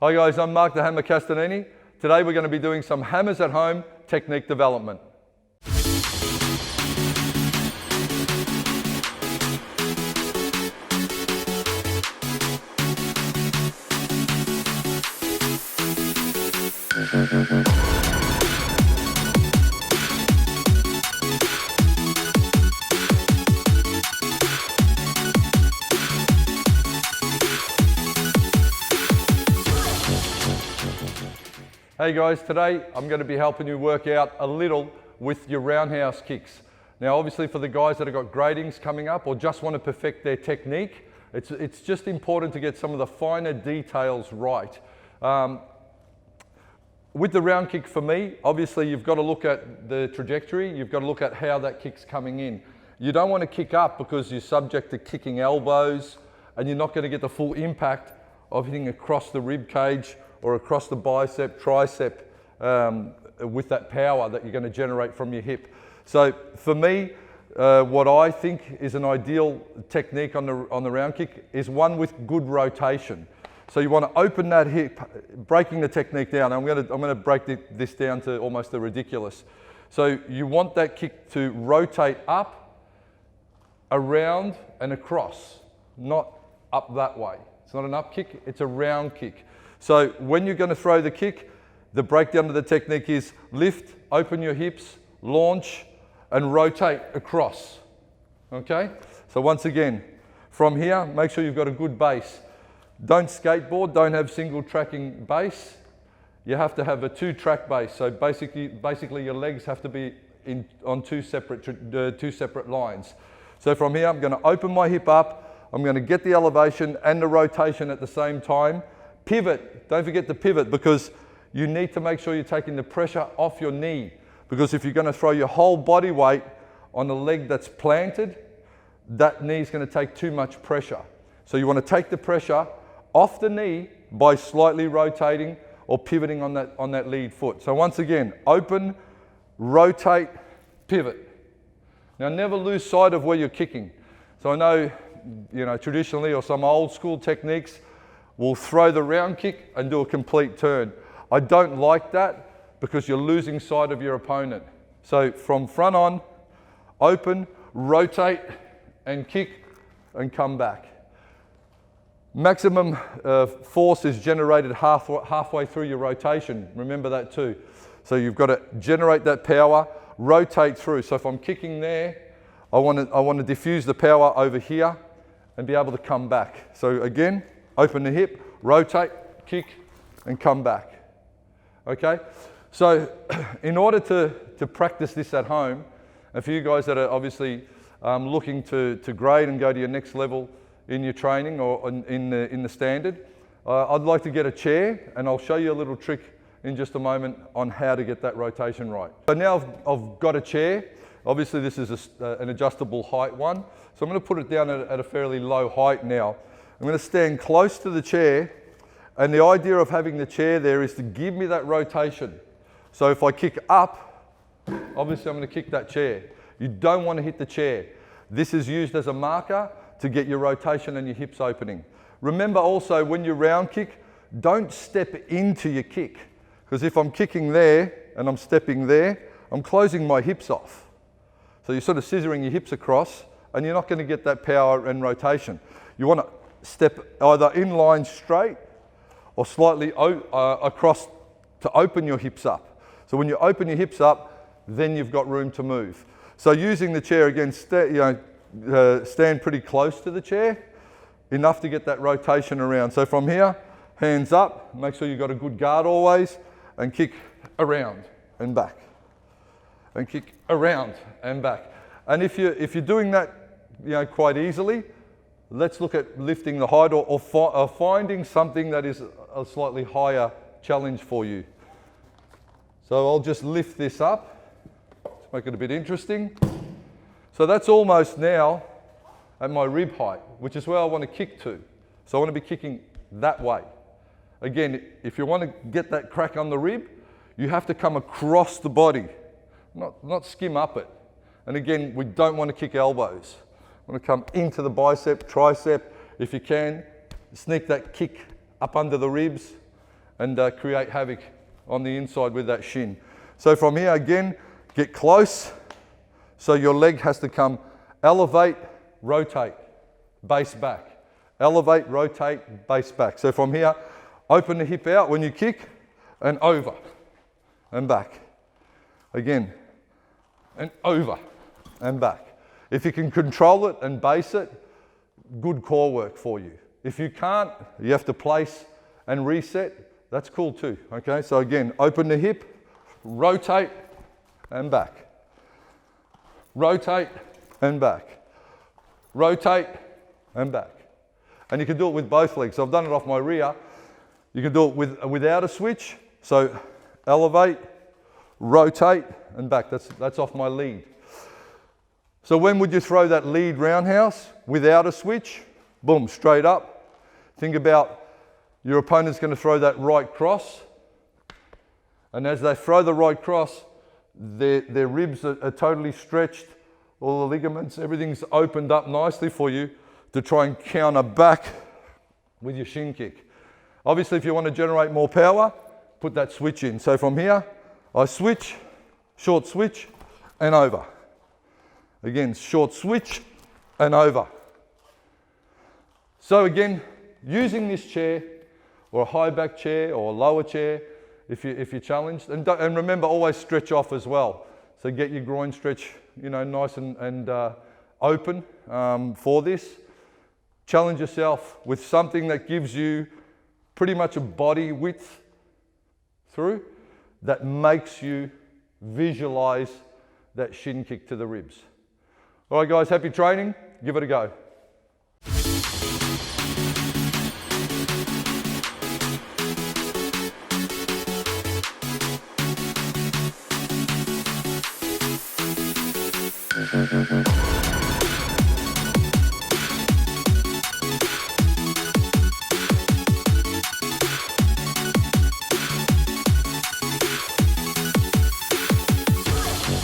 Hi guys, I'm Mark the Hammer Castagnini. Today we're going to be doing some hammers at home technique development. Hey guys, today I'm going to be helping you work out a little with your roundhouse kicks. Now obviously for the guys that have got gradings coming up or just want to perfect their technique, it's just important to get some of the finer details right. With the round kick for me, obviously you've got to look at the trajectory, you've got to look at how that kick's coming in. You don't want to kick up because you're subject to kicking elbows and you're not going to get the full impact of hitting across the rib cage or across the bicep, tricep with that power that you're going to generate from your hip. So for me, what I think is an ideal technique on the round kick is one with good rotation. So you want to open that hip, breaking the technique down. I'm going to break this down to almost the ridiculous. So you want that kick to rotate up, around and across, not up that way. It's not an up kick, it's a round kick. So when you're going to throw the kick, the breakdown of the technique is lift, open your hips, launch, and rotate across. Okay? So once again, from here, make sure you've got a good base. Don't skateboard, don't have single tracking base. You have to have a 2-track base. So basically your legs have to be on two separate lines. So from here, I'm going to open my hip up. I'm going to get the elevation and the rotation at the same time. Pivot, don't forget to pivot because you need to make sure you're taking the pressure off your knee, because if you're going to throw your whole body weight on the leg that's planted, that knee is going to take too much pressure. So you want to take the pressure off the knee by slightly rotating or pivoting on that lead foot. So once again, open, rotate, pivot. Now never lose sight of where you're kicking. So I know, traditionally or some old school techniques, we'll throw the round kick and do a complete turn. I don't like that because you're losing sight of your opponent. So from front on, open, rotate and kick and come back. Maximum force is generated halfway through your rotation. Remember that too. So you've got to generate that power, rotate through. So if I'm kicking there, I want to diffuse the power over here and be able to come back. So again, open the hip, rotate, kick, and come back. Okay? So in order to practice this at home, and for you guys that are obviously looking to grade and go to your next level in your training or in the standard, I'd like to get a chair, and I'll show you a little trick in just a moment on how to get that rotation right. So now I've got a chair. Obviously this is an adjustable height one. So I'm going to put it down at a fairly low height now. I'm going to stand close to the chair, and the idea of having the chair there is to give me that rotation. So if I kick up, obviously I'm going to kick that chair. You don't want to hit the chair. This is used as a marker to get your rotation and your hips opening. Remember also when you round kick, don't step into your kick, because if I'm kicking there and I'm stepping there, I'm closing my hips off. So you're sort of scissoring your hips across and you're not going to get that power and rotation. You want to step either in line straight or slightly across to open your hips up. So when you open your hips up, then you've got room to move. So using the chair again, stand pretty close to the chair, enough to get that rotation around. So from here, hands up, make sure you've got a good guard always, and kick around and back. And kick around and back. And if you're doing that quite easily, let's look at lifting the height or finding something that is a slightly higher challenge for you. So I'll just lift this up to make it a bit interesting. So that's almost now at my rib height, which is where I want to kick to. So I want to be kicking that way. Again, if you want to get that crack on the rib, you have to come across the body, not skim up it. And again, we don't want to kick elbows. We want to come into the bicep, tricep. If you can, sneak that kick up under the ribs and create havoc on the inside with that shin. So from here, again, get close. So your leg has to come, elevate, rotate, base back. Elevate, rotate, base back. So from here, open the hip out when you kick, and over, and back. Again, and over, and back. If you can control it and base it, good core work for you. If you can't, you have to place and reset, that's cool too, okay? So again, open the hip, rotate, and back. Rotate, and back. Rotate, and back. And you can do it with both legs. So I've done it off my rear. You can do it without a switch. So elevate, rotate, and back. That's off my lead. So when would you throw that lead roundhouse without a switch? Boom, straight up. Think about your opponent's going to throw that right cross. And as they throw the right cross, their ribs are totally stretched. All the ligaments, everything's opened up nicely for you to try and counter back with your shin kick. Obviously, if you want to generate more power, put that switch in. So from here, I switch, short switch, and over. Again, short switch, and over. So again, using this chair, or a high back chair, or a lower chair, if you're challenged. And remember, always stretch off as well. So get your groin stretch, nice and open for this. Challenge yourself with something that gives you pretty much a body width through, that makes you visualize that shin kick to the ribs. All right, guys, happy training. Give it a go. Mm-hmm.